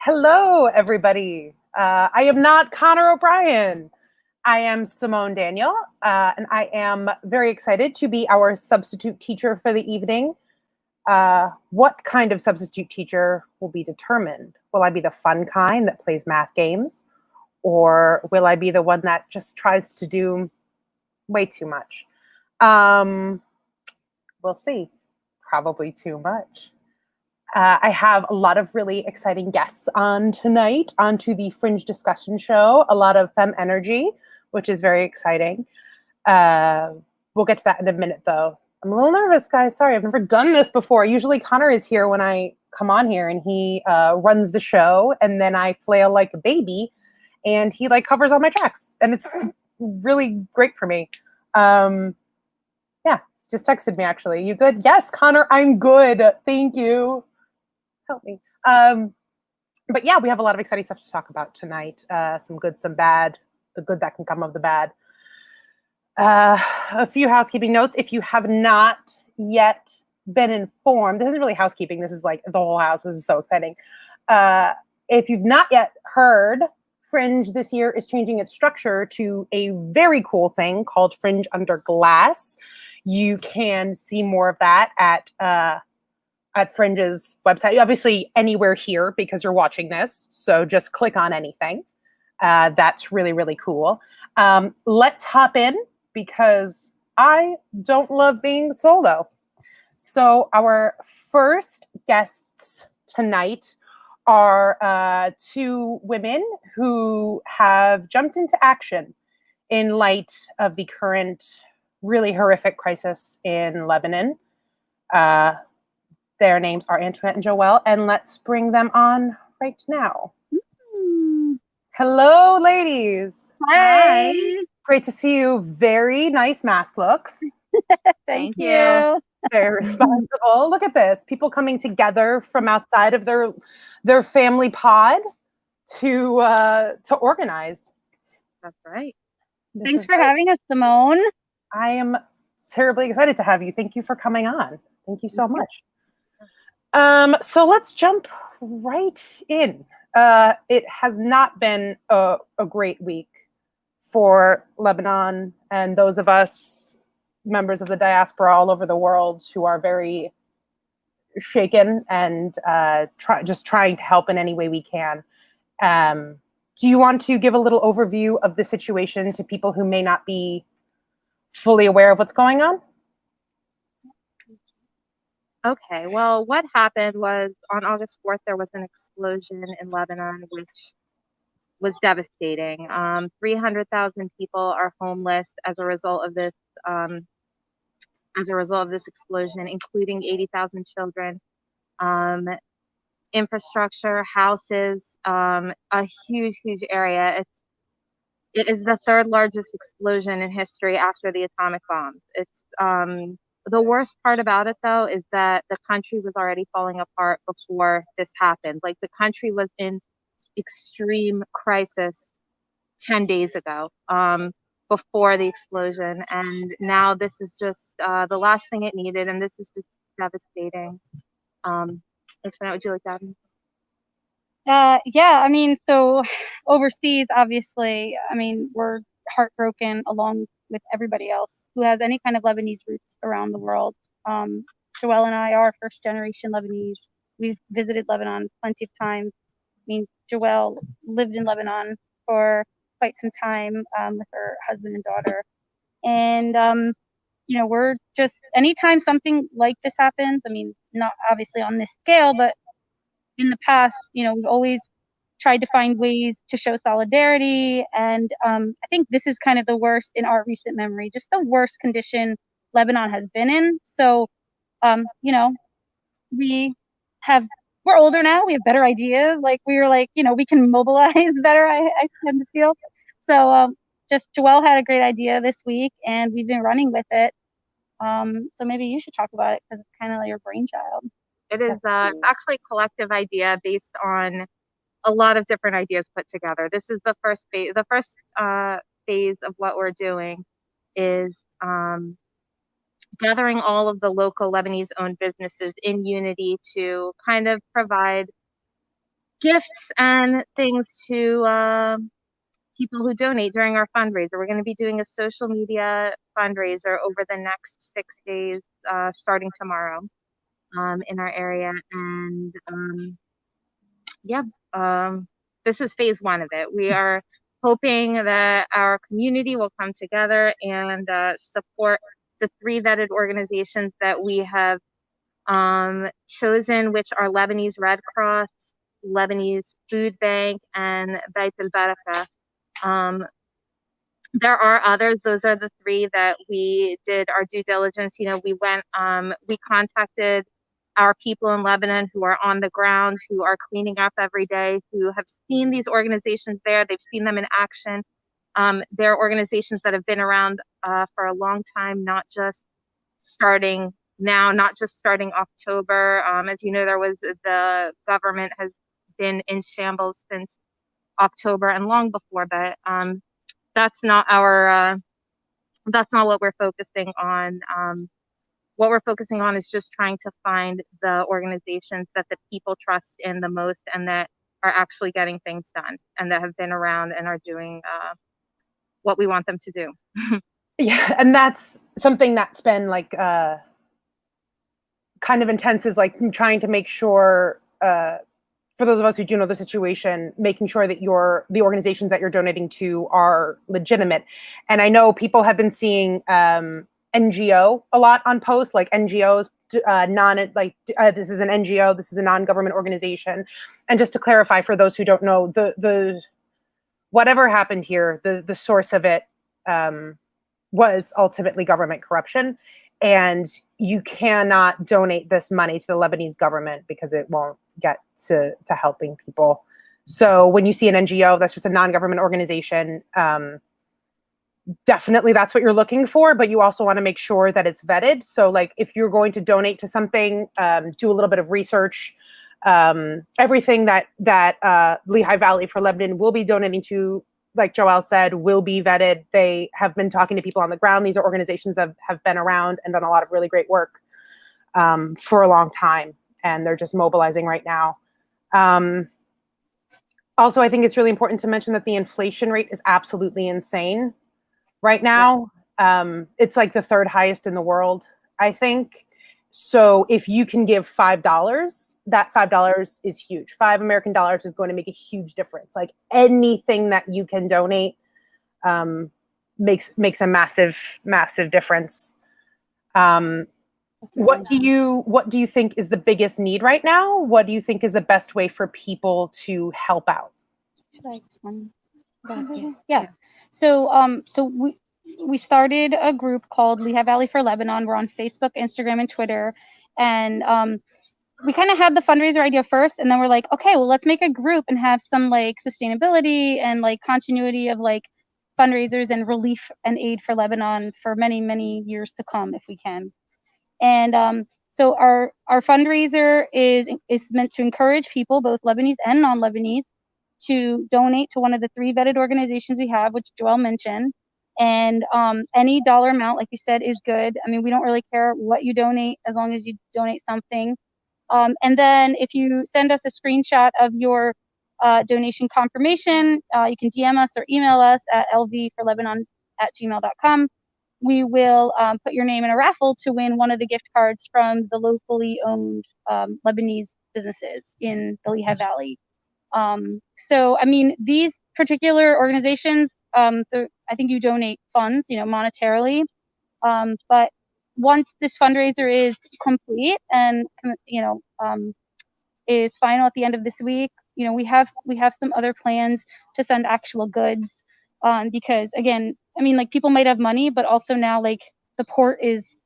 Hello, everybody. I am not Connor O'Brien. I am Simone Daniel, and I am very excited to be our substitute teacher for the evening. What kind of substitute teacher will be determined? Will I be the fun kind that plays math games? Or will I be the one that just tries to do way too much? Um, we'll see. Probably too much. I have a lot of really exciting guests on tonight onto the Fringe discussion show. A lot of femme energy, which is very exciting. We'll get to that in a minute, though. I'm a little nervous, guys. Sorry, I've never done this before. Usually Connor is here when I come on here, and he runs the show, and then I flail like a baby, and he like covers all my tracks, and it's really great for me. Yeah, he just texted me actually. You good? Yes, Connor, I'm good. Thank you. Help me. But yeah, we have a lot of exciting stuff to talk about tonight. Some good, some bad, the good that can come of the bad. A few housekeeping notes. If you have not yet been informed, this isn't really housekeeping. This is like the whole house. This is so exciting. If you've not yet heard, Fringe this year is changing its structure to a very cool thing called Fringe Under Glass. You can see more of that at Fringe's website, obviously anywhere here because you're watching this. So just click on anything. That's really, really cool. Let's hop in because I don't love being solo. So our first guests tonight are two women who have jumped into action in light of the current really horrific crisis in Lebanon. Their names are Antoinette and Joelle, and let's bring them on right now. Hello, ladies. Hi. Great to see you. Very nice mask looks. Thank you. Very responsible. Look at this. People coming together from outside of their family pod to organize. That's right. Thanks for having us, Simone. I am terribly excited to have you. Thank you for coming on. Thank you so much. So let's jump right in. It has not been a great week for Lebanon and those of us members of the diaspora all over the world who are very shaken and just trying to help in any way we can. Do you want to give a little overview of the situation to people who may not be fully aware of what's going on? Okay, well, what happened was on August 4th, there was an explosion in Lebanon, which was devastating. 300,000 people are homeless as a result of this explosion, including 80,000 children. Infrastructure, houses, a huge area. It is the third largest explosion in history after the atomic bombs. It's the worst part about it, though, is that the country was already falling apart before this happened. Like, the country was in extreme crisis 10 days ago, before the explosion. And now this is just the last thing it needed, and this is just devastating. Antoinette, would you like that? Yeah, I mean, so overseas, obviously, I mean, we're heartbroken along with everybody else who has any kind of Lebanese roots around the world. Joelle and I are first generation Lebanese. We've visited Lebanon plenty of times. I mean, Joelle lived in Lebanon for quite some time with her husband and daughter. And, we're just, anytime something like this happens, I mean, not obviously on this scale, but in the past, we've always tried to find ways to show solidarity. And I think this is kind of the worst in our recent memory, just the worst condition Lebanon has been in. So, we're older now. We have better ideas. Like, we were like, we can mobilize better, I tend to feel. So just Joelle had a great idea this week, and we've been running with it. So maybe you should talk about it because it's kind of like your brainchild. It is actually a collective idea based on a lot of different ideas put together. This is the first phase. The first phase of what we're doing is gathering all of the local Lebanese-owned businesses in unity to kind of provide gifts and things to people who donate during our fundraiser. We're going to be doing a social media fundraiser over the next 6 days, starting tomorrow, in our area. And this is phase one of it. We are hoping that our community will come together and support the 3 vetted organizations that we have chosen, which are Lebanese Red Cross, Lebanese Food Bank, and Beit al-Baraka. There are others. Those are the 3 that we did our due diligence. We went, we contacted our people in Lebanon who are on the ground, who are cleaning up every day, who have seen these organizations there. They've seen them in action. They're organizations that have been around for a long time, not just starting now, not just starting October. As you know, the government has been in shambles since October and long before, but that's not what we're focusing on. What we're focusing on is just trying to find the organizations that the people trust in the most and that are actually getting things done and that have been around and are doing what we want them to do. Yeah, and that's something that's been like kind of intense, is like trying to make sure, for those of us who do know the situation, making sure that the organizations that you're donating to are legitimate. And I know people have been seeing NGO a lot on posts, like NGOs, this is an NGO, this is a non-government organization. And just to clarify for those who don't know, the whatever happened here, the source of it was ultimately government corruption. And you cannot donate this money to the Lebanese government because it won't get to helping people. So when you see an NGO, that's just a non-government organization, definitely that's what you're looking for, but you also want to make sure that it's vetted. So like if you're going to donate to something, do a little bit of research. Everything that Lehigh Valley for Lebanon will be donating to, like Joelle said, will be vetted. They have been talking to people on the ground. These are organizations that have been around and done a lot of really great work for a long time, and they're just mobilizing right now. Also, I think it's really important to mention that the inflation rate is absolutely insane right now. It's like the 3rd highest in the world, I think. So if you can give $5, that $5 is huge. 5 American dollars is going to make a huge difference. Like anything that you can donate makes a massive, massive difference. What do you think is the biggest need right now? What do you think is the best way for people to help out? Yeah. So we started a group called Lehigh Valley for Lebanon. We're on Facebook, Instagram, and Twitter. And we kind of had the fundraiser idea first, and then we're like, okay, well, let's make a group and have some like sustainability and like continuity of like fundraisers and relief and aid for Lebanon for many, many years to come if we can. And so our fundraiser is meant to encourage people, both Lebanese and non-Lebanese, to donate to one of the 3 vetted organizations we have, which Joelle mentioned. And any dollar amount, like you said, is good. I mean, we don't really care what you donate as long as you donate something. And then if you send us a screenshot of your donation confirmation, you can DM us or email us at lvforlebanon@gmail.com. We will put your name in a raffle to win one of the gift cards from the locally owned Lebanese businesses in the Lehigh Valley. So, I mean, these particular organizations, I think you donate funds, monetarily. But once this fundraiser is complete and, is final at the end of this week, we have some other plans to send actual goods. Because again, I mean, like people might have money, but also now like the port is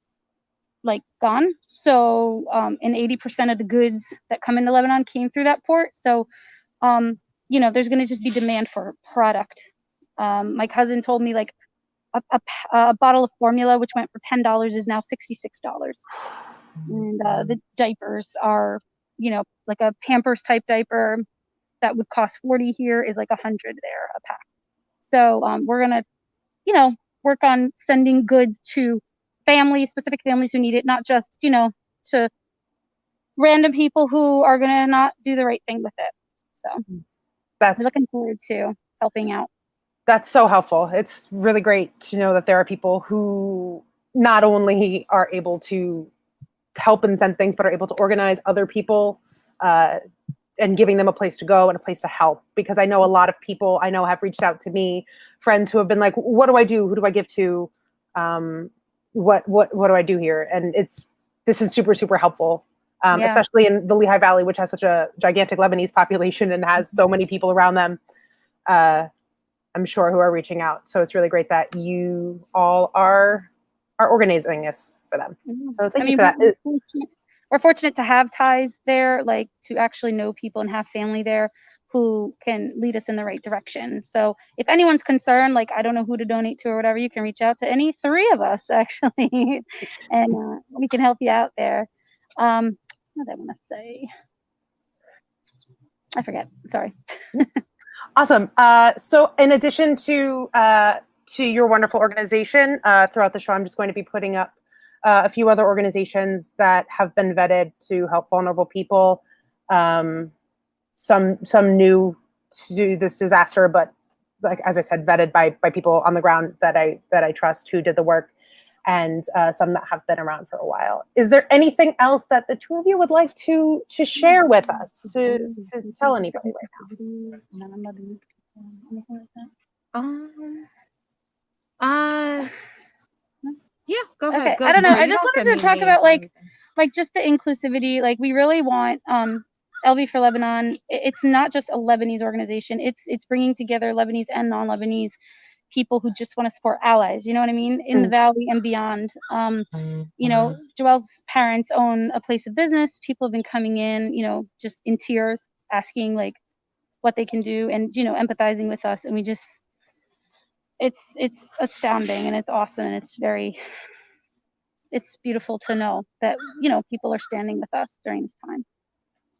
like gone. So, and 80% of the goods that come into Lebanon came through that port. So, there's going to just be demand for product. My cousin told me like a bottle of formula, which went for $10, is now $66. And the diapers are, like a Pampers type diaper that would cost $40 here is like $100 there a pack. So we're going to, work on sending goods to specific families who need it, not just, to random people who are going to not do the right thing with it. So That's we're looking forward to helping out. That's so helpful. It's really great to know that there are people who not only are able to help and send things, but are able to organize other people and giving them a place to go and a place to help. Because I know a lot of people I know have reached out to me, friends who have been like, "What do I do? Who do I give to? What do I do here?" And this is super, super helpful, Yeah. especially in the Lehigh Valley, which has such a gigantic Lebanese population and has so many people around them. I'm sure who are reaching out. So it's really great that you all are organizing this for them. So thank you for that. We're fortunate to have ties there, like to actually know people and have family there who can lead us in the right direction. So if anyone's concerned, like I don't know who to donate to or whatever, you can reach out to any three of us actually, and we can help you out there. What did I want to say? I forget. Sorry. Awesome. So in addition to your wonderful organization, throughout the show, I'm just going to be putting up a few other organizations that have been vetted to help vulnerable people. Some new to this disaster, but like as I said, vetted by people on the ground that I trust who did the work, and some that have been around for a while. Is there anything else that the two of you would like to share with us, to tell anybody right now? Yeah, go ahead. Okay, Go I don't know. for it. I You just don't wanted to talk about like just the inclusivity. Like we really want LV for Lebanon. It's not just a Lebanese organization. It's bringing together Lebanese and non-Lebanese people who just want to support allies. You know what I mean? In the Valley and beyond. You know, Joelle's parents own a place of business. People have been coming in, you know, just in tears, asking like what they can do, and you know, empathizing with us. And we just, it's astounding, and it's awesome, and it's beautiful to know that, you know, people are standing with us during this time.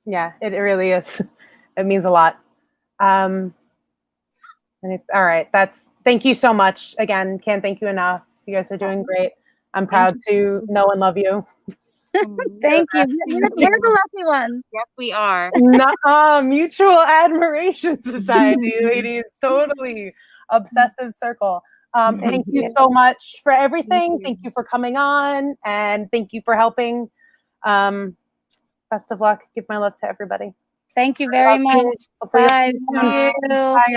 Yeah, it really is. It means a lot. All right. Thank you so much. Again, can't thank you enough. You guys are doing great. I'm proud to know and love you. Thank you. We're the lucky ones. Yes, we are. Mutual Admiration Society, ladies. Totally. Obsessive circle. Thank you so much for everything. Thank you for coming on, and thank you for helping. Best of luck. Give my love to everybody. Thank you very much. Bye. Bye,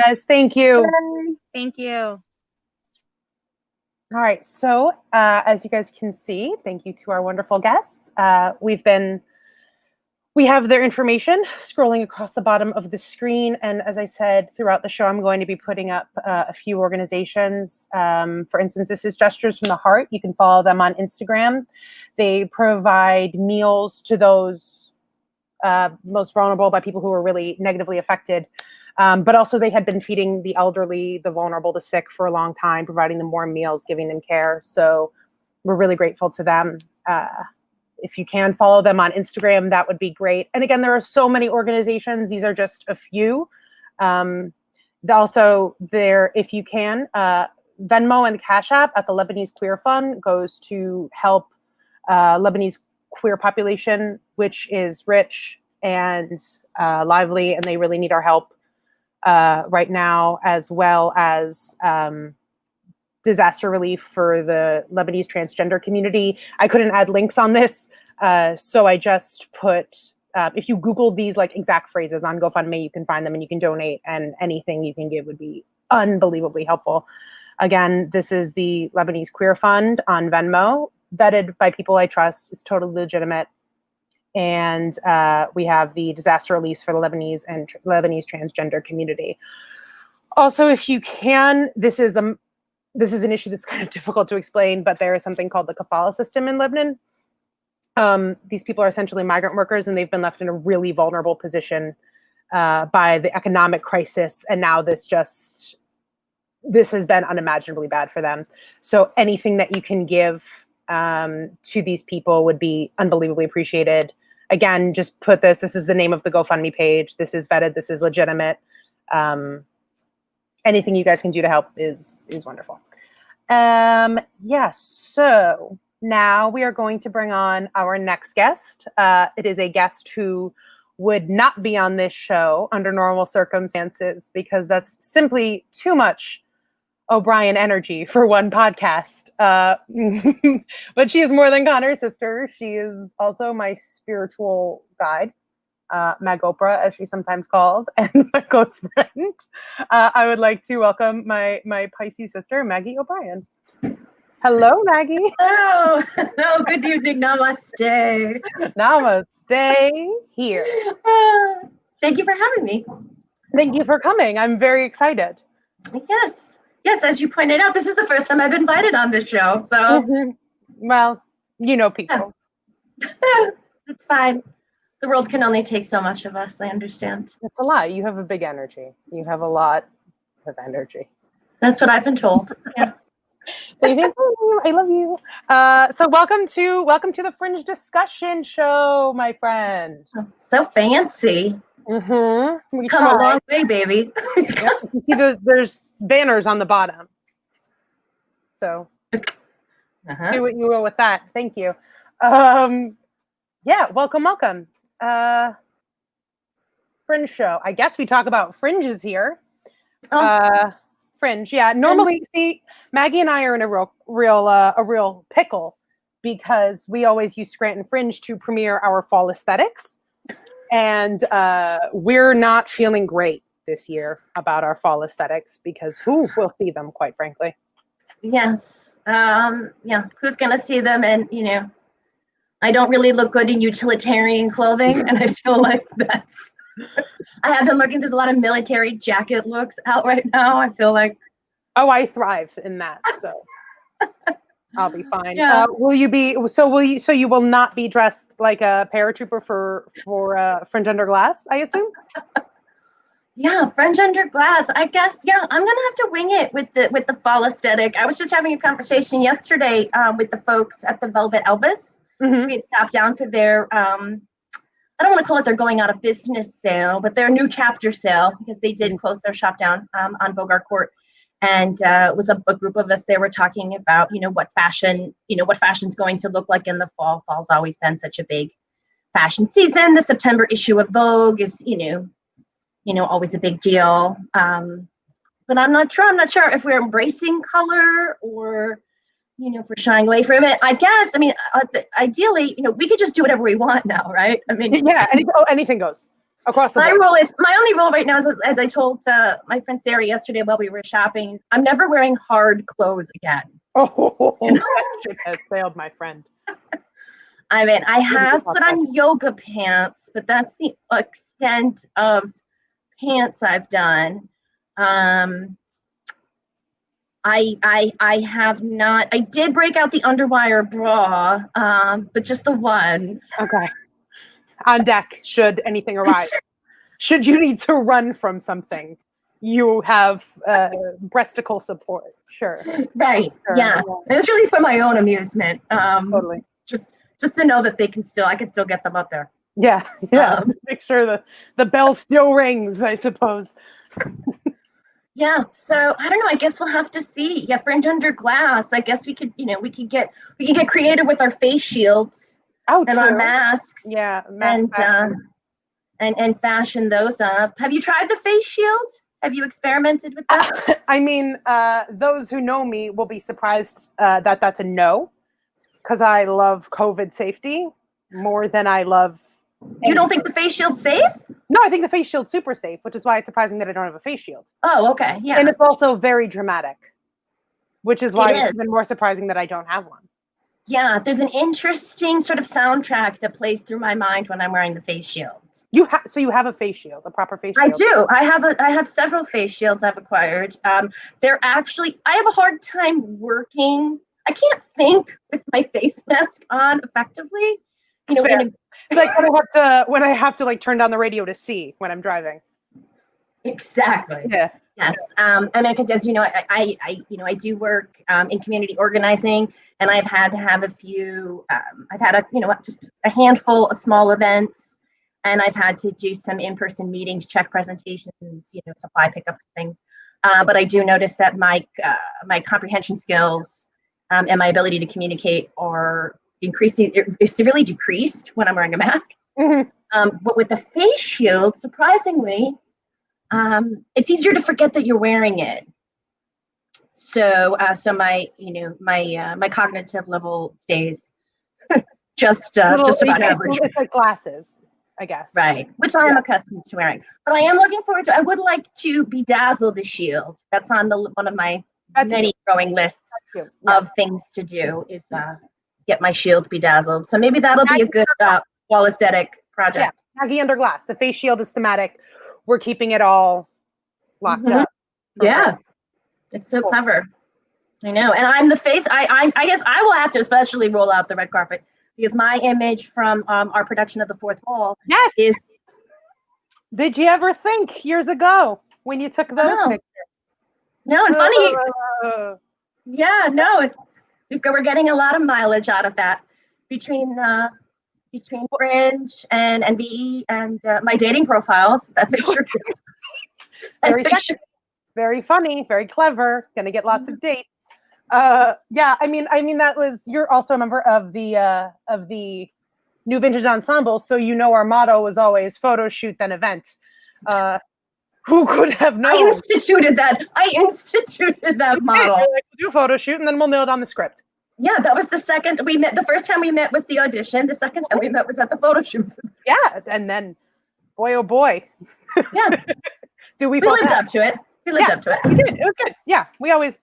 guys. Thank you. Bye. Thank you. All right. So as you guys can see, thank you to our wonderful guests. We have their information scrolling across the bottom of the screen. And as I said, throughout the show, I'm going to be putting up a few organizations. For instance, this is Gestures from the Heart. You can follow them on Instagram. They provide meals to those most vulnerable, by people who are really negatively affected. But also they had been feeding the elderly, the vulnerable, the sick for a long time, providing them warm meals, giving them care. So we're really grateful to them. If you can follow them on Instagram, that would be great. And again, there are so many organizations. These are just a few. Also, if you can, Venmo and Cash App at the Lebanese Queer Fund goes to help Lebanese queer population, which is rich and lively, and they really need our help right now, as well as disaster relief for the Lebanese transgender community. I couldn't add links on this, so I just put, if you Google these like exact phrases on GoFundMe, you can find them and you can donate, and anything you can give would be unbelievably helpful. Again, this is the Lebanese Queer Fund on Venmo, vetted by people I trust. It's totally legitimate. And we have the disaster release for the Lebanese and Lebanese transgender community. Also, if you can, this is an issue that's kind of difficult to explain, but there is something called the kafala system in Lebanon. These people are essentially migrant workers, and they've been left in a really vulnerable position by the economic crisis. And now this has been unimaginably bad for them. So anything that you can give to these people would be unbelievably appreciated. Again, just put this is the name of the GoFundMe page. This is vetted. This is legitimate. Anything you guys can do to help is wonderful. So now we are going to bring on our next guest. It is a guest who would not be on this show under normal circumstances because that's simply too much O'Brien energy for one podcast. But she is more than Connor's sister. She is also my spiritual guide, Mag Oprah, as she's sometimes called, and my close friend. I would like to welcome my Pisces sister, Maggie O'Brien. Hello, Maggie. Oh, no, good evening. Namaste. Namaste here. Thank you for having me. Thank you for coming. I'm very excited. Yes. Yes, as you pointed out, this is the first time I've been invited on this show. So, Well, you know people. It's fine. The world can only take so much of us. I understand. It's a lot. You have a big energy. You have a lot of energy. That's what I've been told. Yeah. So you think, oh, I love you. So welcome to the Fringe discussion show, my friend. So fancy. We Come a long way, baby. Yeah, you see there's banners on the bottom. So do what you will with that. Thank you. Yeah, welcome. Fringe show. I guess we talk about fringes here. Fringe, yeah. Normally, see, Maggie and I are in a real pickle because we always use Scranton Fringe to premiere our fall aesthetics, and we're not feeling great this year about our fall aesthetics because who will see them, quite frankly? Yes. Yeah. Who's gonna see them? And I don't really look good in utilitarian clothing, and I feel like that's. I have been looking. There's a lot of military jacket looks out right now. I feel like. Oh, I thrive in that, so I'll be fine. Yeah. Will you be? So you will not be dressed like a paratrooper for Fringe Under Glass, I assume. Yeah, Fringe Under Glass. I guess. Yeah, I'm gonna have to wing it with the fall aesthetic. I was just having a conversation yesterday with the folks at the Velvet Elvis. We had stopped down for their. I don't want to call it their going out of business sale, but their new chapter sale because they did close their shop down on Bogart Court, and it was a group of us. They were talking about what fashion's going to look like in the fall. Fall's always been such a big fashion season. The September issue of Vogue is always a big deal. But I'm not sure. I'm not sure if we're embracing color or if we're shying away from it. I guess. I mean, ideally, we could just do whatever we want now, right? I mean, yeah, anything goes across the board. My only rule right now is, as I told my friend Sarah yesterday while we were shopping, I'm never wearing hard clothes again. Oh, that ship has sailed, my friend. I mean, I have put on yoga pants, but that's the extent of pants I've done. I have not. I did break out the underwire bra, but just the one. Okay. On deck, should anything arise. Should you need to run from something, you have breasticle support. Sure. Right. Sure. Yeah. It was really for my own amusement. Totally. Just to know that I can still get them up there. Yeah. Just make sure the bell still rings, I suppose. Yeah, so I don't know. I guess we'll have to see. Yeah, Fringe Under Glass. I guess we could get creative with our face shields and true. our masks. Yeah, and fashion those up. Have you tried the face shield? Have you experimented with that? I mean, those who know me will be surprised that that's a no, because I love COVID safety more than I love. You don't think the face shield's safe? No, I think the face shield's super safe, which is why it's surprising that I don't have a face shield. Oh, okay. Yeah. And it's also very dramatic, which is why it's even more surprising that I don't have one. Yeah, there's an interesting sort of soundtrack that plays through my mind when I'm wearing the face shield. So you have a face shield, a proper face shield? I do. I have several face shields I've acquired. They're actually, I have a hard time working. I can't think with my face mask on effectively. Like when I have to like turn down the radio to see when I'm driving. Exactly. Yeah. Yes. I mean, because as you know, I do work in community organizing, and I've had to have a few. I've had just a handful of small events, and I've had to do some in-person meetings, check presentations, supply pickups, things. But I do notice that my comprehension skills and my ability to communicate are increasing. It's severely decreased when I'm wearing a mask. Mhm. But with the face shield, surprisingly, it's easier to forget that you're wearing it. So, my cognitive level stays just about average. It's like glasses, I guess. Right, which I am accustomed to wearing. But I am looking forward to, I would like to bedazzle the shield. That's on one of my many growing lists of things to do is get my shield bedazzled. So maybe that'll be a good wall aesthetic project. Yeah, Maggie under glass. The face shield is thematic. We're keeping it all locked up. Yeah, it's so clever. I know. And I'm the face. I guess I will have to especially roll out the red carpet because my image from our production of The Fourth Wall is. Did you ever think years ago when you took those pictures? No, and funny. Yeah, no, we're getting a lot of mileage out of that between Fringe and VE and my dating profiles. That picture. Very funny, very clever. Gonna get lots of dates. Yeah, I mean that was. You're also a member of the New Vintage Ensemble, so our motto was always photo shoot then event. Who could have known? I instituted that model. We'll do a photo shoot and then we'll nail down the script. Yeah, that was the second we met. The first time we met was the audition. The second time we met was at the photo shoot. Yeah, and then, boy, oh boy. Yeah. We lived up to it. We lived up to it. We did. It was good. Yeah, we always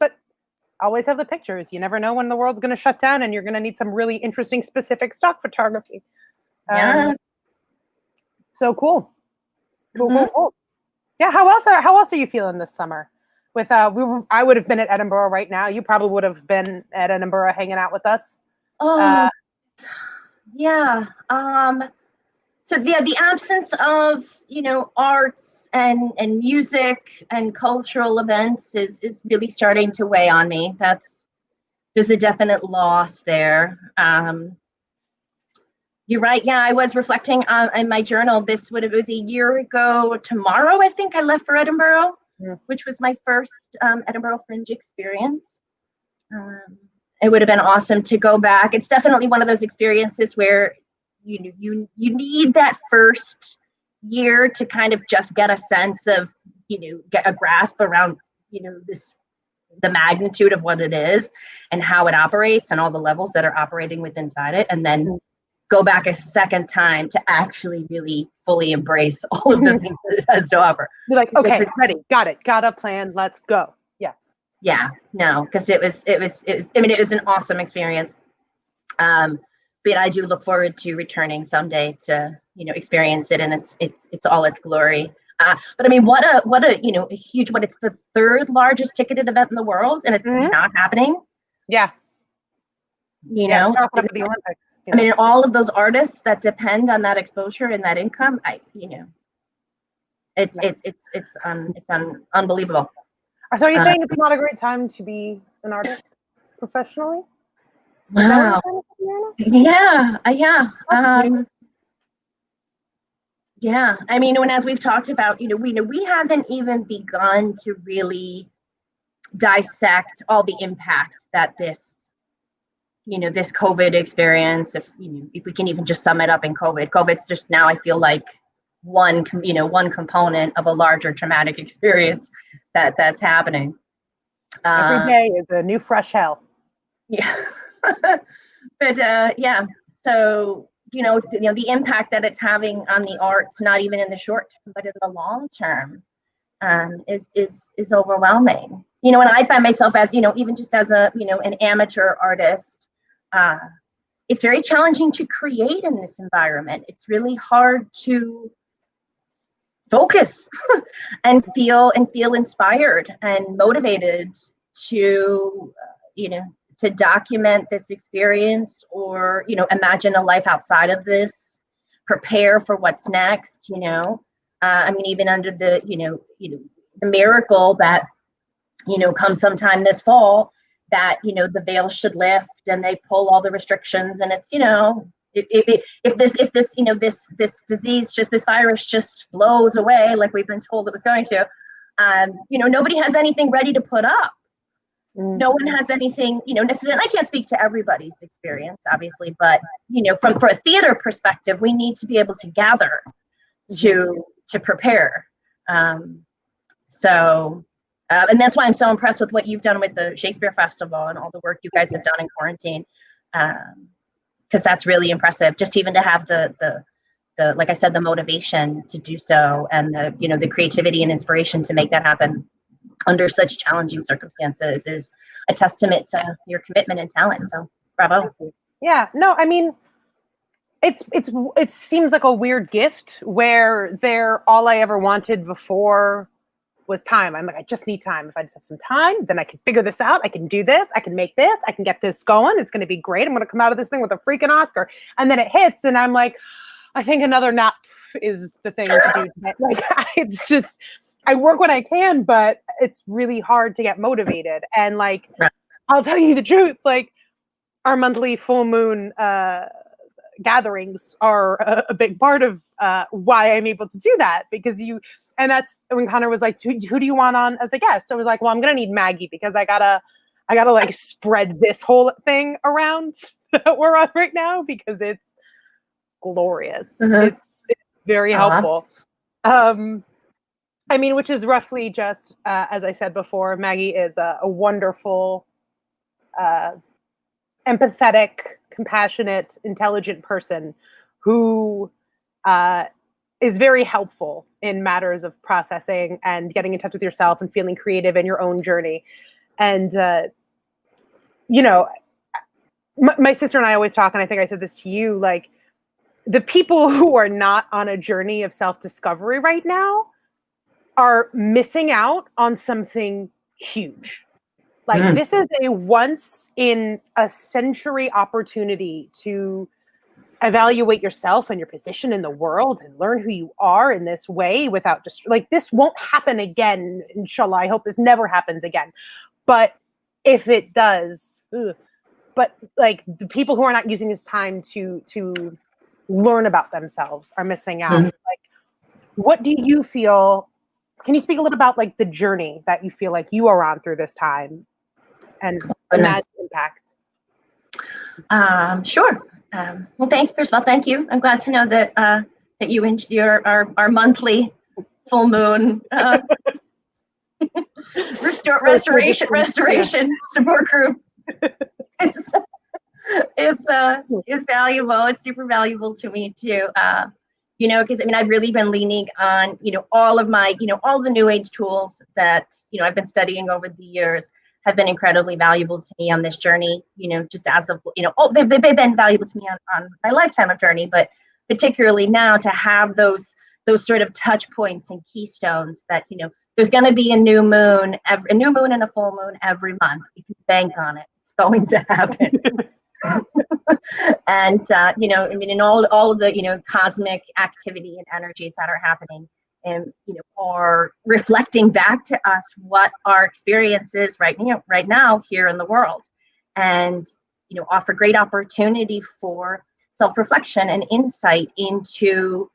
have the pictures. You never know when the world's going to shut down and you're going to need some really interesting, specific stock photography. Yeah. So cool. Cool. Yeah. How else are you feeling this summer? With I would have been at Edinburgh right now. You probably would have been at Edinburgh hanging out with us. Yeah. So the absence of arts and music and cultural events is really starting to weigh on me. There's a definite loss there. You're right. Yeah, I was reflecting in my journal. It was a year ago tomorrow. I think I left for Edinburgh, which was my first Edinburgh Fringe experience. It would have been awesome to go back. It's definitely one of those experiences where you need that first year to kind of just get a sense of get a grasp around the magnitude of what it is and how it operates and all the levels that are operating within inside it, and then go back a second time to actually really fully embrace all of the things that it has to offer. Be like, okay, ready, got it, got a plan, let's go. Yeah, no, because it was an awesome experience. But I do look forward to returning someday to experience it, and it's all its glory. But I mean, what a huge, it's the third largest ticketed event in the world, and it's not happening. Yeah. The Olympics. I mean, all of those artists that depend on that exposure and that income, it's unbelievable. So are you saying it's not a great time to be an artist professionally? Wow. Yeah. Yeah. I mean, as we've talked about, we haven't even begun to really dissect all the impact that this COVID experience, if we can even just sum it up in COVID's just now, I feel like one component of a larger traumatic experience that's happening. Every day is a new fresh hell. Yeah. But yeah, so the impact that it's having on the arts, not even in the short term, but in the long term, is overwhelming. And I find myself as even just as an amateur artist, it's very challenging to create in this environment. It's really hard to focus and feel inspired and motivated to to document this experience, or imagine a life outside of this, prepare for what's next. I mean, even under the the miracle that comes sometime this fall, that the veil should lift and they pull all the restrictions, and it's if this disease, this virus just blows away like we've been told it was going to, nobody has anything ready to put up. no one has anything, necessarily. And I can't speak to everybody's experience, obviously, but for a theater perspective, we need to be able to gather to prepare. And that's why I'm so impressed with what you've done with the Shakespeare Festival and all the work you guys have done in quarantine, because that's really impressive. Just even to have the like I said, the motivation to do so, and the creativity and inspiration to make that happen under such challenging circumstances is a testament to your commitment and talent. So bravo. Yeah, no, I mean, it seems like a weird gift where all I ever wanted before was time. I'm like, I just need time. If I just have some time, then I can figure this out. I can do this. I can make this. I can get this going. It's going to be great. I'm going to come out of this thing with a freaking Oscar. And then it hits, and I'm like, I think another nap is the thing to do today. Like, it's just, I work when I can, but it's really hard to get motivated. And like, I'll tell you the truth, like, our monthly full moon gatherings are a big part of why I'm able to do that, because and that's when Connor was like, who do you want on as a guest? I was like, well, I'm gonna need Maggie, because I gotta like spread this whole thing around that we're on right now, because it's glorious. It's very helpful. I mean, which is roughly just as I said before, Maggie is a wonderful, empathetic, compassionate, intelligent person who is very helpful in matters of processing and getting in touch with yourself and feeling creative in your own journey. And, my sister and I always talk, and I think I said this to you, like, the people who are not on a journey of self-discovery right now are missing out on something huge. Like, this is a once in a century opportunity to evaluate yourself and your position in the world and learn who you are in this way without just like, this won't happen again. Inshallah. I hope this never happens again. But if it does, but like, the people who are not using this time to learn about themselves are missing out. Like, what do you feel? Can you speak a little about like the journey that you feel like you are on through this time and that impact? Sure. Well, first of all, thank you. I'm glad to know that that you and our monthly full moon restoration support group is valuable. It's super valuable to me too. Because I mean, I've really been leaning on all of my all the new age tools that I've been studying over the years have been incredibly valuable to me on this journey, just as of, they've been valuable to me on my lifetime of journey, but particularly now to have those sort of touch points and keystones that, there's going to be a new moon and a full moon every month. You can bank on it. It's going to happen. And, I mean, in all of the, cosmic activity and energies that are happening, and are reflecting back to us what our experience is right now here in the world, and offer great opportunity for self-reflection and insight into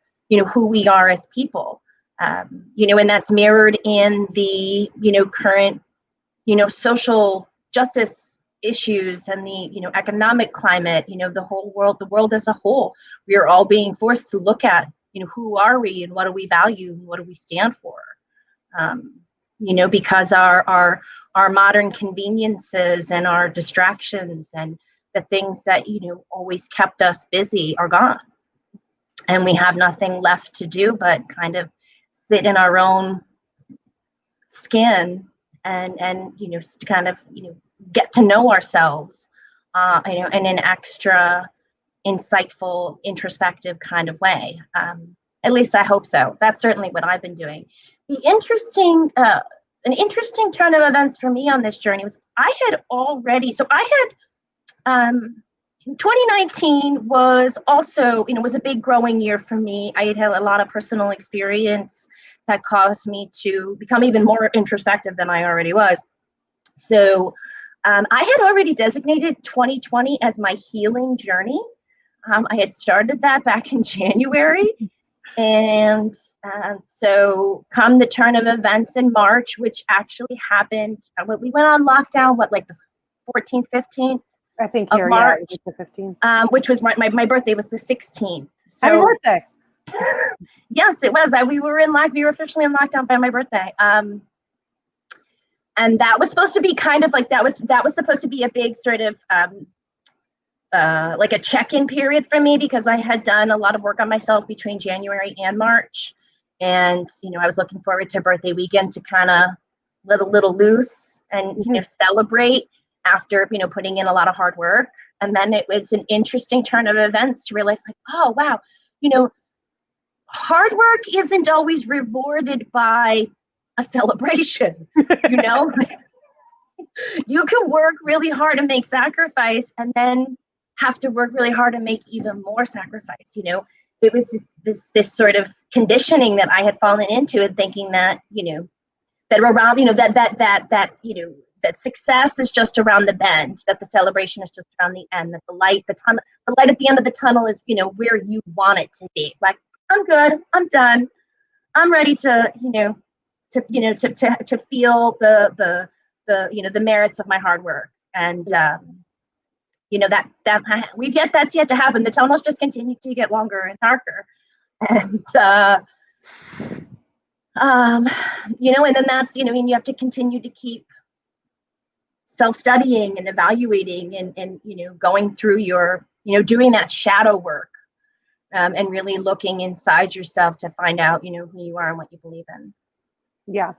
who we are as people, and that's mirrored in the current social justice issues and the economic climate, the world as a whole. We are all being forced to look at who are we and what do we value and what do we stand for? Because our modern conveniences and our distractions and the things that always kept us busy are gone, and we have nothing left to do but kind of sit in our own skin and kind of get to know ourselves, in an extra insightful, introspective kind of way. At least I hope so. That's certainly what I've been doing. An interesting turn of events for me on this journey was I had 2019 was also, was a big growing year for me. I had a lot of personal experience that caused me to become even more introspective than I already was. So I had already designated 2020 as my healing journey. I had started that back in January. And so come the turn of events in March, which actually happened, when we went on lockdown, like the 14th, 15th I think of here, March, yeah, it was the 15th. which was my birthday was the 16th. So Happy birthday. yes, it was. We were officially in lockdown by my birthday. And that was supposed to be kind of like, that was supposed to be a big sort of like a check-in period for me, because I had done a lot of work on myself between January and March. And, I was looking forward to birthday weekend to kind of let a little loose and, celebrate after, putting in a lot of hard work. And then it was an interesting turn of events to realize, like, oh, wow, hard work isn't always rewarded by a celebration, You can work really hard and make sacrifice, and then have to work really hard and make even more sacrifice. It was just this sort of conditioning that I had fallen into, and thinking that, that around, that success is just around the bend, that the celebration is just around the end, that the light at the end of the tunnel is, where you want it to be. Like, I'm good, I'm done, I'm ready to, to feel the merits of my hard work. And that that's yet to happen. The tunnels just continue to get longer and darker. And and then that's, you have to continue to keep self-studying and evaluating, and going through your, doing that shadow work, and really looking inside yourself to find out, who you are and what you believe in. Yeah.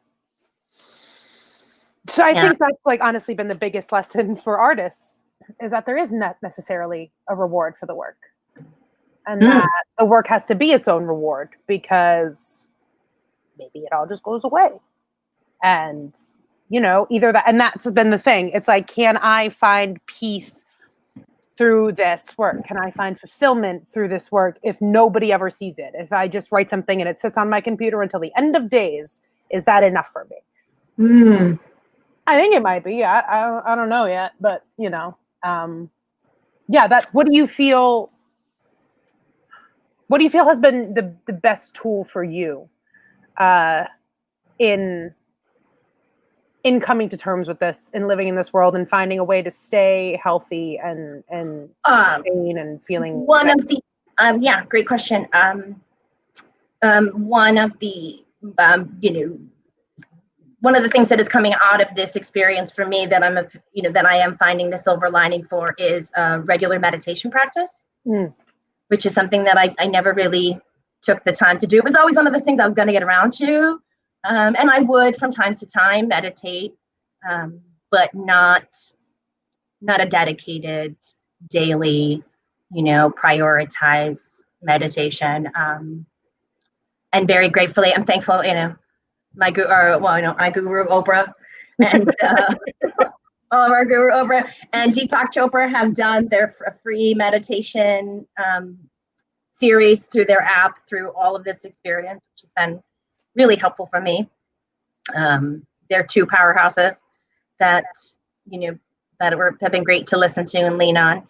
So I think that's, like, honestly been the biggest lesson for artists, is that there is not necessarily a reward for the work, and that the work has to be its own reward, because maybe it all just goes away. And, either that, and that's been the thing. It's like, can I find peace through this work? Can I find fulfillment through this work if nobody ever sees it? If I just write something and it sits on my computer until the end of days, is that enough for me? I think it might be. Yeah, I don't know yet, but that's, what do you feel has been the best tool for you in coming to terms with this, and living in this world, and finding a way to stay healthy and sane and feeling one of the great question. One of the one of the things that is coming out of this experience for me, that that I am finding the silver lining for, is regular meditation practice, which is something that I never really took the time to do. It was always one of those things I was going to get around to. And I would from time to time meditate, but not a dedicated daily, prioritize meditation. And very gratefully, I'm thankful, my guru Oprah, and all of our guru Oprah and Deepak Chopra have done their free meditation series through their app, through all of this experience, which has been really helpful for me. They're two powerhouses that have been great to listen to and lean on.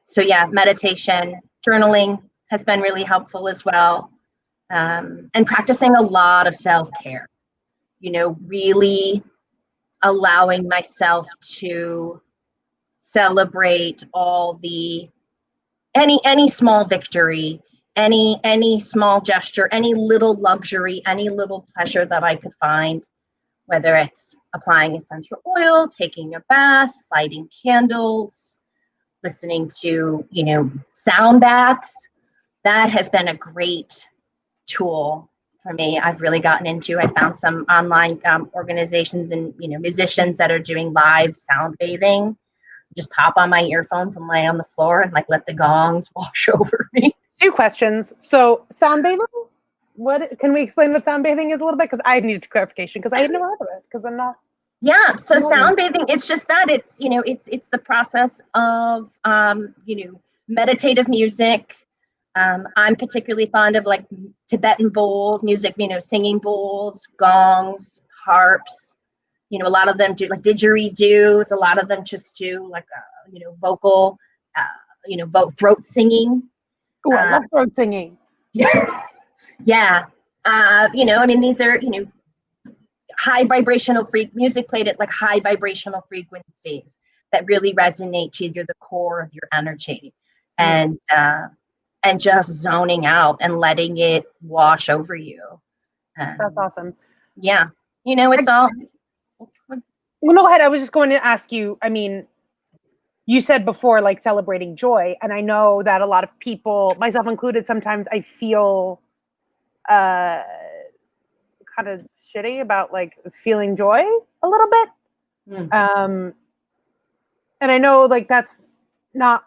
So yeah, meditation, journaling has been really helpful as well, and practicing a lot of self-care. Really allowing myself to celebrate all the any small victory, any small gesture, any little luxury, any little pleasure that I could find, whether it's applying essential oil, taking a bath, lighting candles, listening to, sound baths. That has been a great tool for me. I've really gotten into, I found some online organizations and, musicians that are doing live sound bathing. Just pop on my earphones and lay on the floor and let the gongs wash over me. 2 questions. So sound bathing, what can we explain what sound bathing is a little bit? Because I need clarification, because I had never heard of it, because I'm not. Yeah. So sound bathing, it's just that it's, it's the process of, meditative music. I'm particularly fond of Tibetan bowls, music, singing bowls, gongs, harps. A lot of them do didgeridoos. A lot of them just do vocal, throat singing. Ooh, I love throat singing. Yeah. Yeah. I mean, these are, high vibrational music played at like high vibrational frequencies that really resonate to the core of your energy, and just zoning out and letting it wash over you. That's awesome. Yeah. It's all. Well, no, go ahead. I was just going to ask you, I mean, you said before, like celebrating joy. And I know that a lot of people, myself included, sometimes I feel kind of shitty about like feeling joy a little bit. And I know like that's not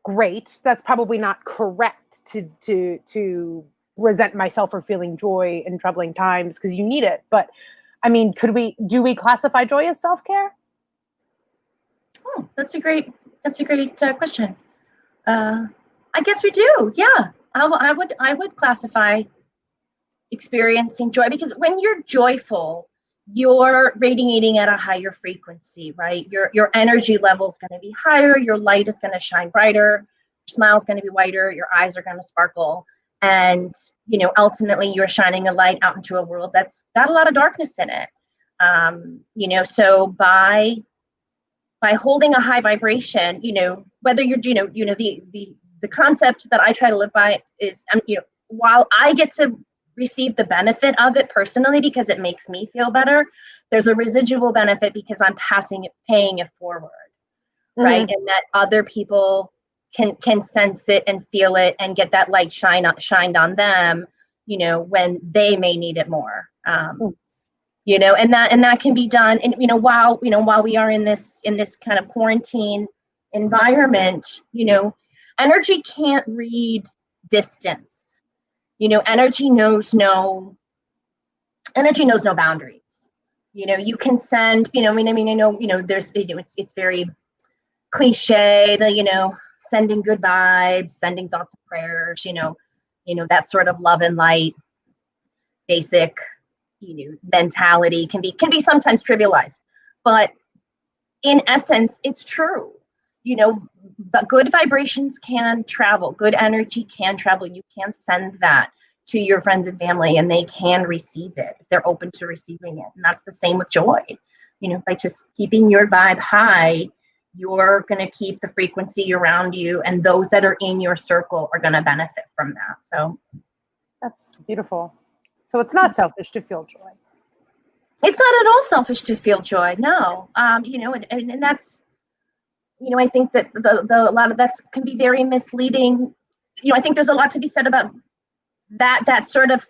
great. That's probably not correct to resent myself for feeling joy in troubling times, because you need it. But I mean, do we classify joy as self-care? Oh, that's a great question. I guess we do. Yeah, I would classify experiencing joy, because when you're joyful, you're radiating at a higher frequency, right? Your energy level is going to be higher. Your light is going to shine brighter. Your smile is going to be whiter. Your eyes are going to sparkle, and ultimately, you're shining a light out into a world that's got a lot of darkness in it. So by holding a high vibration, whether you're, the concept that I try to live by is, while I get to receive the benefit of it personally because it makes me feel better, there's a residual benefit because I'm paying it forward, right? And that other people can sense it and feel it and get that light shined on them, when they may need it more. And that can be done. And while we are in this kind of quarantine environment, energy can't read distance. Energy knows no boundaries. You can send. I know. There's. It's very cliche. Sending good vibes, sending thoughts and prayers. That sort of love and light, basic mentality can be sometimes trivialized, but in essence it's true. But good vibrations can travel, good energy can travel. You can send that to your friends and family, and they can receive it if they're open to receiving it. And that's the same with joy. By just keeping your vibe high, you're going to keep the frequency around you, and those that are in your circle are going to benefit from that. So that's beautiful. So it's not selfish to feel joy. It's not at all selfish to feel joy. No. And that's, I think that a lot of that can be very misleading. I think there's a lot to be said about that sort of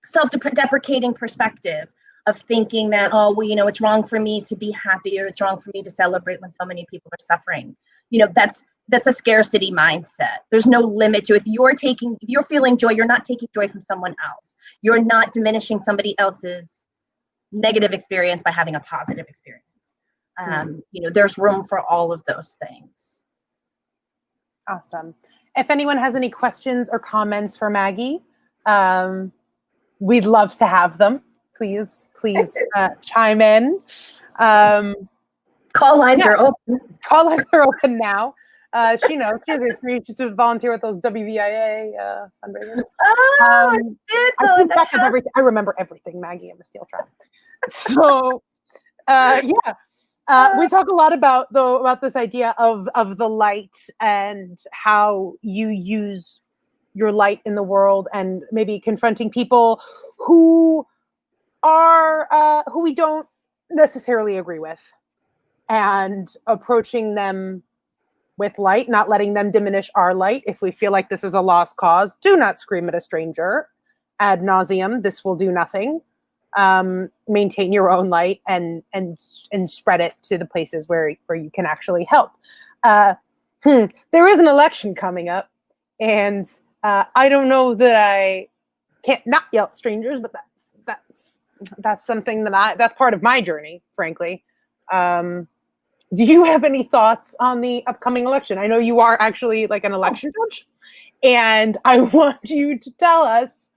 self-deprecating perspective of thinking that, it's wrong for me to be happy, or it's wrong for me to celebrate when so many people are suffering. That's a scarcity mindset. There's no limit to, if you're feeling joy, you're not taking joy from someone else. You're not diminishing somebody else's negative experience by having a positive experience. There's room for all of those things. Awesome. If anyone has any questions or comments for Maggie, we'd love to have them. Please chime in. Call lines are open. Call lines are open now. She knows. She has experience. She used to volunteer with those WVIA fundraisers. I keep track of everything. I remember everything, Maggie. I'm a steel trap. So, we talk a lot about this idea of the light and how you use your light in the world, and maybe confronting people who we don't necessarily agree with, and approaching them with light, not letting them diminish our light. If we feel like this is a lost cause, do not scream at a stranger ad nauseum. This will do nothing. Maintain your own light and spread it to the places where you can actually help. There is an election coming up, and I don't know that I can't not yell at strangers, but that's something that's part of my journey, frankly. Do you have any thoughts on the upcoming election? I know you are actually like an election judge, and I want you to tell us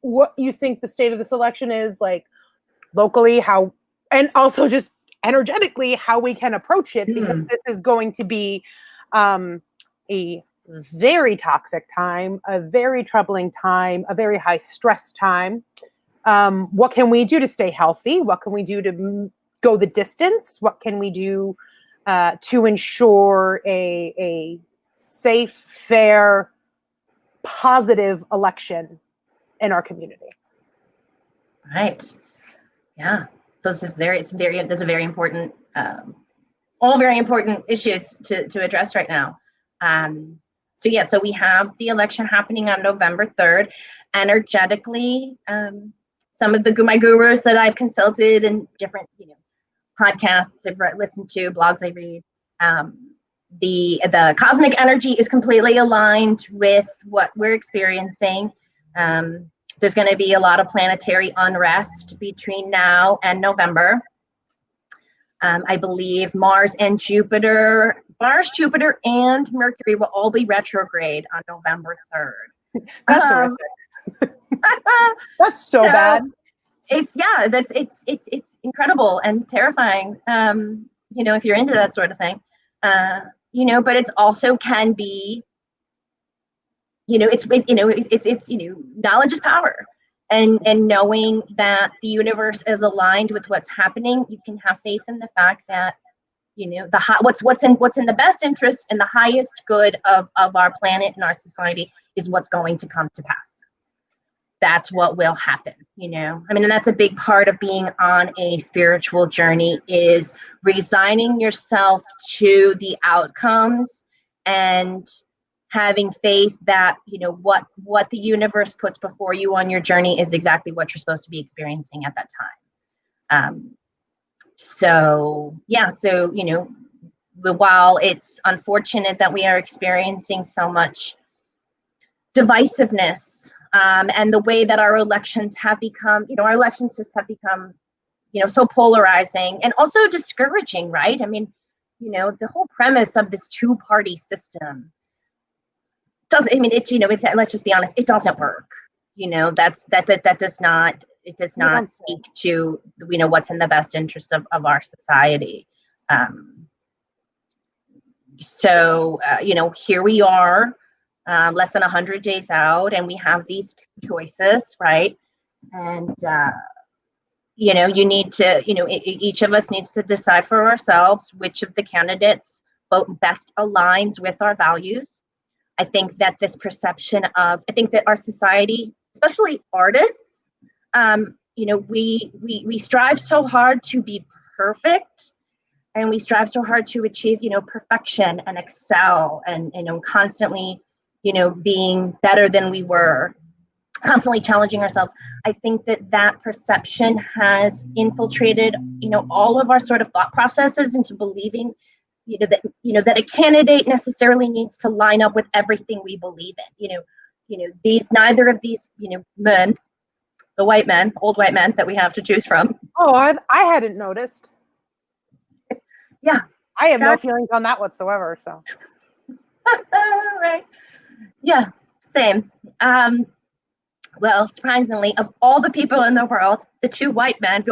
what you think the state of this election is, like locally, and also just energetically how we can approach it, because this is going to be a very toxic time, a very troubling time, a very high stress time. What can we do to stay healthy? What can we do to go the distance? What can we do to ensure a safe, fair, positive election in our community? Right. Yeah. Those are very important, all very important issues to address right now. So we have the election happening on November 3rd. Energetically, some of my gurus that I've consulted and different, podcasts I've listened to, blogs I read, the cosmic energy is completely aligned with what we're experiencing. There's going to be a lot of planetary unrest between now and November. I believe Mars, Jupiter, and Mercury will all be retrograde on November 3rd. That's horrific. That's so bad. It's incredible and terrifying. If you're into that sort of thing, but it also can be, knowledge is power, and knowing that the universe is aligned with what's happening, you can have faith in the fact that, what's in the best interest and the highest good of our planet and our society is what's going to come to pass. That's what will happen, and that's a big part of being on a spiritual journey, is resigning yourself to the outcomes and having faith that, what the universe puts before you on your journey is exactly what you're supposed to be experiencing at that time. While it's unfortunate that we are experiencing so much divisiveness, and the way that our elections have become, our election systems have become, so polarizing and also discouraging, right? The whole premise of this two-party system let's just be honest, it doesn't work. That does not speak to, what's in the best interest of our society. Here we are, less than 100 days out, and we have these choices, right? And you need to, each of us needs to decide for ourselves which of the candidates best aligns with our values. I think that our society, especially artists, we strive so hard to be perfect, and we strive so hard to achieve, perfection and excel, and, constantly, being better than we were, constantly challenging ourselves. I think that perception has infiltrated, all of our sort of thought processes into believing that a candidate necessarily needs to line up with everything we believe in. Neither of these, men, the white men, old white men that we have to choose from. Oh, I hadn't noticed. Yeah. I have no feelings on that whatsoever, so. Right. Yeah, same. Well, surprisingly, of all the people in the world, the old white men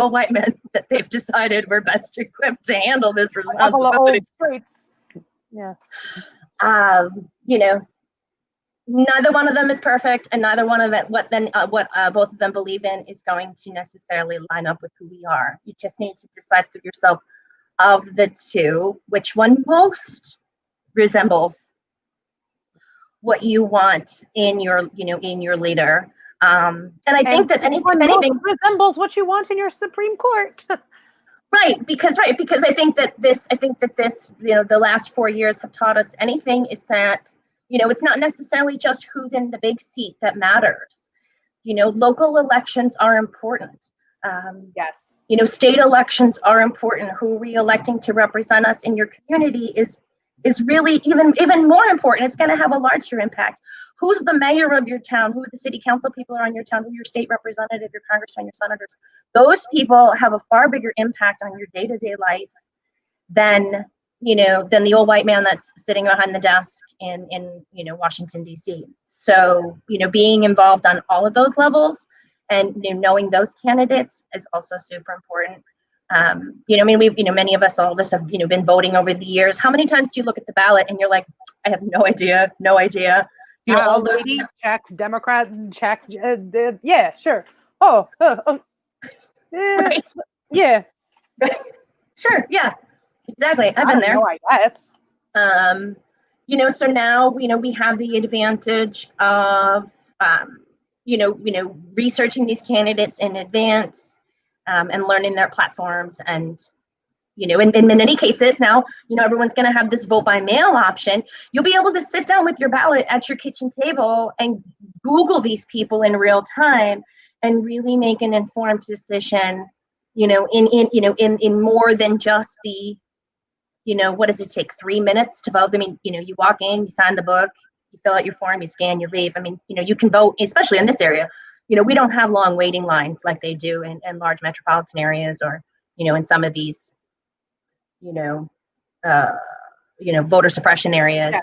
that they've decided were best equipped to handle this responsibility. Yeah. Neither one of them is perfect, and neither one of them, what both of them believe in is going to necessarily line up with who we are. You just need to decide for yourself, of the two, which one most resembles what you want in your leader. And I think that anything resembles what you want in your Supreme Court. Right, because I think that this, the last 4 years have taught us anything is that, it's not necessarily just who's in the big seat that matters. Local elections are important. Yes. State elections are important. Who re-electing to represent us in your community is really even more important. It's going to have a larger impact. Who's the mayor of your town? Who the city council people are on your town? Who your state representative, your congressman, your senators? Those people have a far bigger impact on your day-to-day life than the old white man that's sitting behind the desk in Washington, D.C. So, being involved on all of those levels and knowing those candidates is also super important. I mean, many of us, all of us have, been voting over the years. How many times do you look at the ballot and you're like, I have no idea. All those. Lady, check, Democrat, check. Yeah, sure. Oh, Right. yeah. Sure. Yeah, exactly. I've I been don't there. know, I guess. So now, we have the advantage of, researching these candidates in advance, and learning their platforms. And, in many cases now, everyone's going to have this vote by mail option. You'll be able to sit down with your ballot at your kitchen table and Google these people in real time and really make an informed decision, in more than just the, what does it take, 3 minutes to vote? I mean, you walk in, you sign the book, you fill out your form, you scan, you leave. I mean, you can vote, especially in this area. We don't have long waiting lines like they do in large metropolitan areas, or, in some of these, voter suppression areas.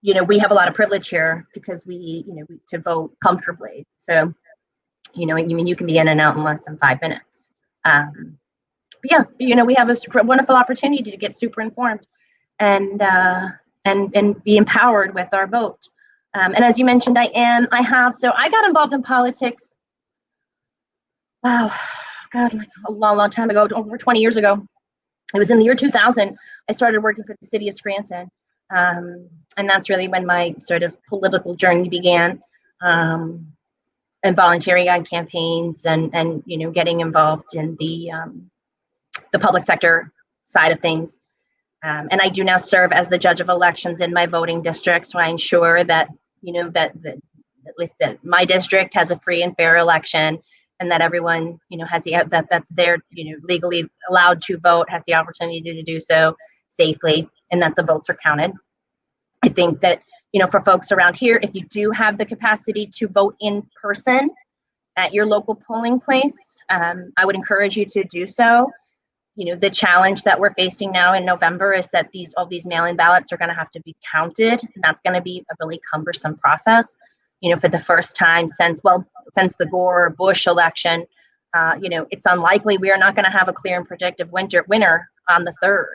Yeah. We have a lot of privilege here because we to vote comfortably. So, you can be in and out in less than 5 minutes. But yeah, we have a wonderful opportunity to get super informed and be empowered with our vote. And as you mentioned, I got involved in politics. Wow, God, like a long time ago, over 20 years ago. It was in the year 2000. I started working for the city of Scranton. And that's really when my sort of political journey began. And volunteering on campaigns and getting involved in the public sector side of things. And I do now serve as the judge of elections in my voting district. So I ensure that, that at least that my district has a free and fair election, and that everyone, has that's there, legally allowed to vote, has the opportunity to do so safely, and that the votes are counted. I think that, for folks around here, if you do have the capacity to vote in person at your local polling place, I would encourage you to do so. The challenge that we're facing now in November is that all these mail-in ballots are going to have to be counted, and that's going to be a really cumbersome process. For the first time since the Gore-Bush election, it's unlikely we are not going to have a clear and predictive winner on the 3rd.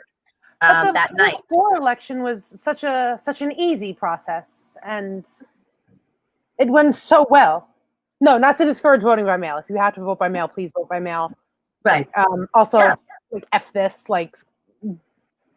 That night. The Gore election was such an easy process, and it went so well. No, not to discourage voting by mail. If you have to vote by mail, please vote by mail. Right. Also, like, F this, like,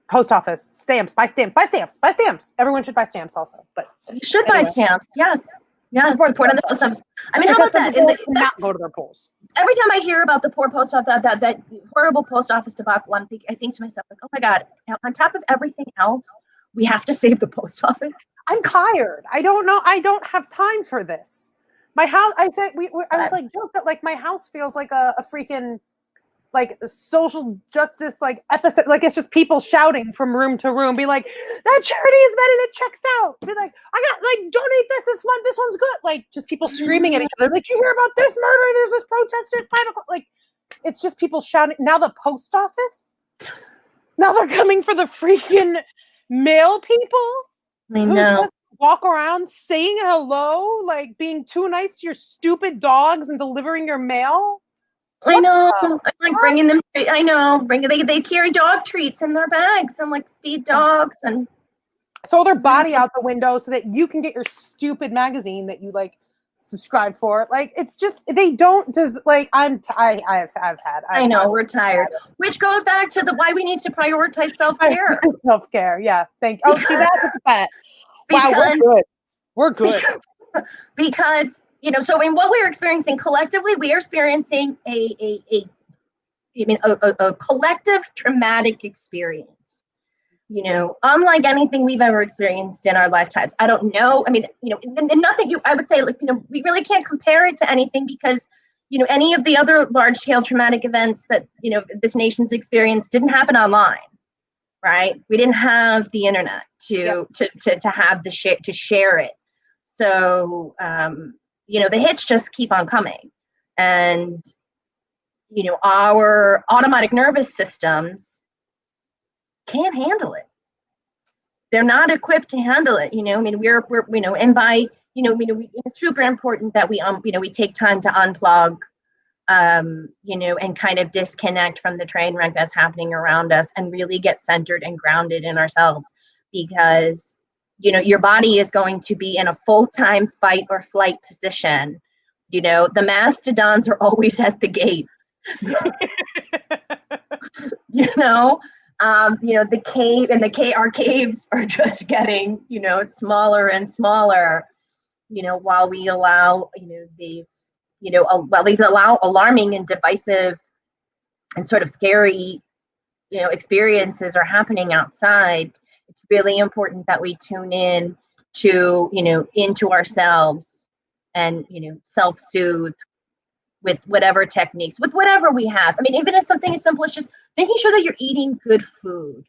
post office, stamps, buy stamps. Everyone should buy stamps also. But you should buy stamps. Yes. Yeah, supporting the post office. I mean, how about that? Not go to their polls. Every time I hear about the poor post office, that horrible post office debacle, I think to myself, like, oh my God, on top of everything else, we have to save the post office. I'm tired. I don't know. I don't have time for this. My house, I said, I would like joke that like my house feels like a freaking like social justice like episode. Like it's just people shouting from room to room, be like, that charity is vetted, it checks out. Be like, I got like donate this one's good. Like just people screaming at each other. Like, you hear about this murder? There's this protest at 5 o'clock. Like it's just people shouting. Now the post office. Now they're coming for the freaking mail people. I know. Walk around saying hello, like being too nice to your stupid dogs and delivering your mail. I know. I'm like bringing them. I know. They carry dog treats in their bags and like feed dogs and throw their body out the window so that you can get your stupid magazine that you like subscribe for. Like it's just they don't just like I've had. I know we're tired, which goes back to why we need to prioritize self-care. Self-care, yeah. Thank you. Oh, see that? Wow, we're good. Because so in what we're experiencing collectively, we are experiencing a collective traumatic experience. Unlike anything we've ever experienced in our lifetimes. I don't know. I mean, and nothing. I would say, like, we really can't compare it to anything because, any of the other large-scale traumatic events that this nation's experienced didn't happen online. Right? We didn't have the internet to have to share it. So, the hits just keep on coming. And, our automatic nervous systems can't handle it. They're not equipped to handle it. We're and by, it's super important that we take time to unplug, and kind of disconnect from the train wreck that's happening around us and really get centered and grounded in ourselves, because your body is going to be in a full-time fight or flight position. The mastodons are always at the gate. The cave and our caves are just getting smaller and smaller, while we allow these alarming and divisive and sort of scary experiences are happening outside. It's really important that we tune in to into ourselves and self-soothe with whatever techniques, with whatever we have. I mean, even as something as simple as just making sure that you're eating good food,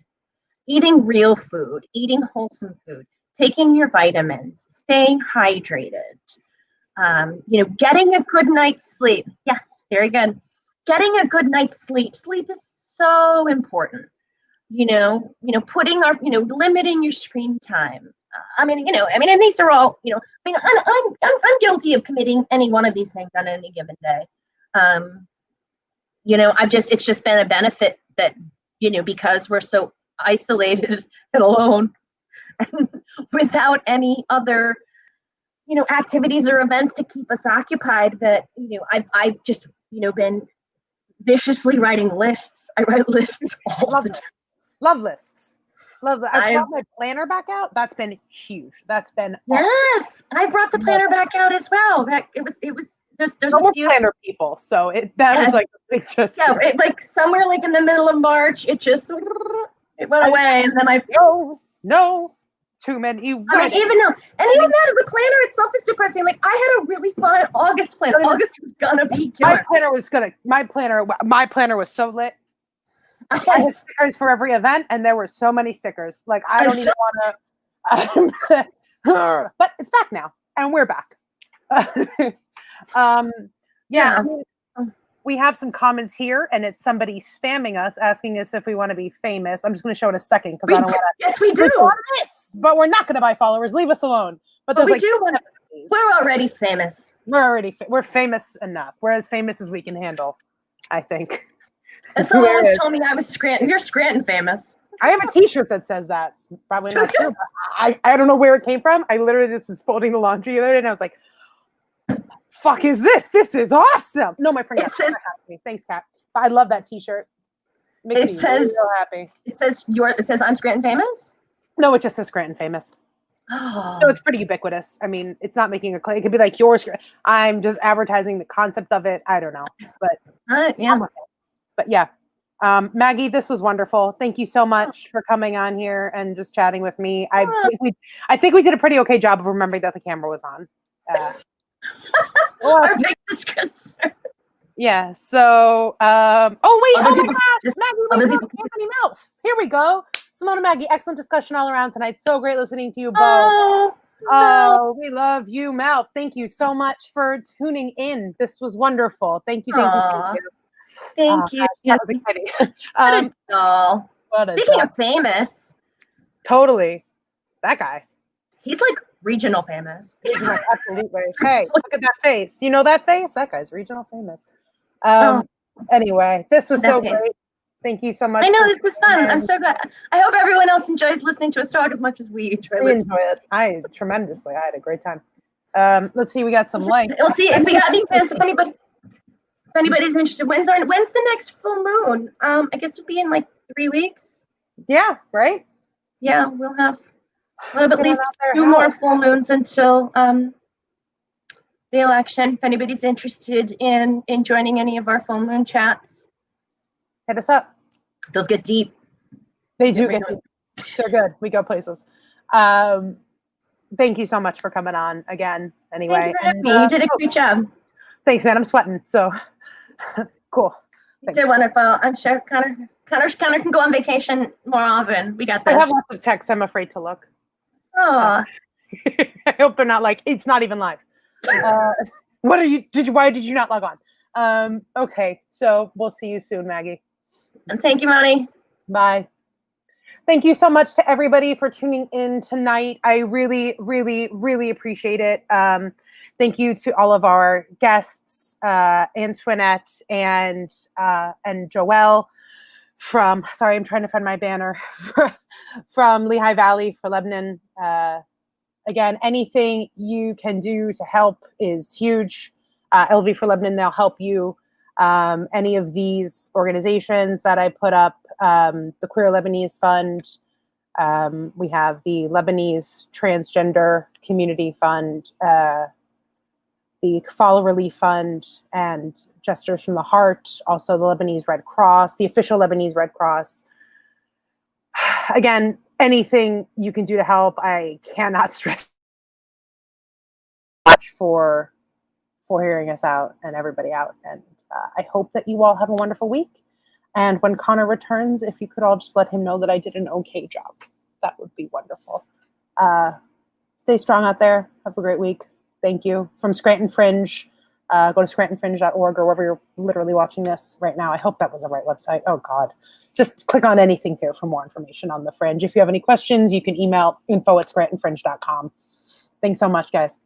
eating real food, eating wholesome food, taking your vitamins, staying hydrated, getting a good night's sleep. Yes, very good. Getting a good night's sleep. Sleep is so important. Putting limiting your screen time. And these are all, I'm guilty of committing any one of these things on any given day. It's just been a benefit that, because we're so isolated and alone and without any other, activities or events to keep us occupied, that, I've just, been viciously writing lists. I write lists all the time. Love lists. Love that. I brought my planner back out. That's been huge. That's been awesome. Yes. I brought the planner back out as well. There's a few planner people. So was like just like somewhere like in the middle of March, it went away, and then no too many. Even that the planner itself is depressing. Like, I had a really fun August plan. August was gonna be killer. My planner was so lit. I had stickers for every event, and there were so many stickers. Like, I don't even want to. But it's back now, and we're back. We have some comments here, and it's somebody spamming us, asking us if we want to be famous. I'm just going to show it a second because I don't want to. Yes, we do. But we're not going to buy followers. Leave us alone. But we do want to. We're already famous. We're famous enough. We're as famous as we can handle, I think. And someone once told me I was Scranton. You're Scranton famous. I have a T-shirt that says that. It's probably not true. But I don't know where it came from. I literally just was folding the laundry the other day, and I was like, "Fuck is this? This is awesome!" No, my friend got so happy. Thanks, Kat. But I love that T-shirt. Makes me really so happy. It says I'm Scranton famous. No, it just says Scranton famous. Oh. So it's pretty ubiquitous. I mean, it's not making a claim. It could be like yours. I'm just advertising the concept of it. I don't know, but yeah. But yeah, Maggie, this was wonderful. Thank you so much for coming on here and just chatting with me. I think we did a pretty okay job of remembering that the camera was on. Our biggest concern. Yeah. So, my gosh, Maggie, Anthony Mouth. Here we go. Simone and Maggie, excellent discussion all around tonight. So great listening to you both. Oh, we love you, Mouth. Thank you so much for tuning in. This was wonderful. Thank you. Thank you. That was exciting. What a doll. Speaking of famous. Totally. That guy. He's like regional famous. Absolutely. Hey, look at that face. You know that face? That guy's regional famous. Anyway, this was so great. Thank you so much. I know, this was fun. I'm so glad. I hope everyone else enjoys listening to us talk as much as we enjoy it. I tremendously. I had a great time. Let's see. We got some likes. We'll see if we got any fans. If anybody's interested, when's the next full moon? I guess it'll be in like 3 weeks. Yeah, right? Yeah, we'll have at least 2 more full moons until the election. If anybody's interested in joining any of our full moon chats, hit us up. Those get deep. They do get deep. They're good. We go places. Thank you so much for coming on again. Anyway, you did a great job. Thanks, man. I'm sweating. So cool. You did wonderful. I'm sure Connor can go on vacation more often. We got this. I have lots of texts. I'm afraid to look. Oh. So, I hope they're not like, it's not even live. Why did you not log on? Okay. So we'll see you soon, Maggie. And thank you, Moni. Bye. Thank you so much to everybody for tuning in tonight. I really, really, really appreciate it. Thank you to all of our guests, Antoinette and Joelle from, sorry, I'm trying to find my banner, from Lehigh Valley for Lebanon. Again, anything you can do to help is huge. LV for Lebanon, they'll help you. Any of these organizations that I put up, the Queer Lebanese Fund, we have the Lebanese Transgender Community Fund, the Kafala Relief Fund, and Gestures from the Heart, also the Lebanese Red Cross, the official Lebanese Red Cross. Again, anything you can do to help, I cannot stress much for hearing us out and everybody out. And I hope that you all have a wonderful week. And when Connor returns, if you could all just let him know that I did an okay job, that would be wonderful. Stay strong out there. Have a great week. Thank you. From Scranton Fringe, go to scrantonfringe.org or wherever you're literally watching this right now. I hope that was the right website. Oh, God. Just click on anything here for more information on the Fringe. If you have any questions, you can email info@scrantonfringe.com. Thanks so much, guys.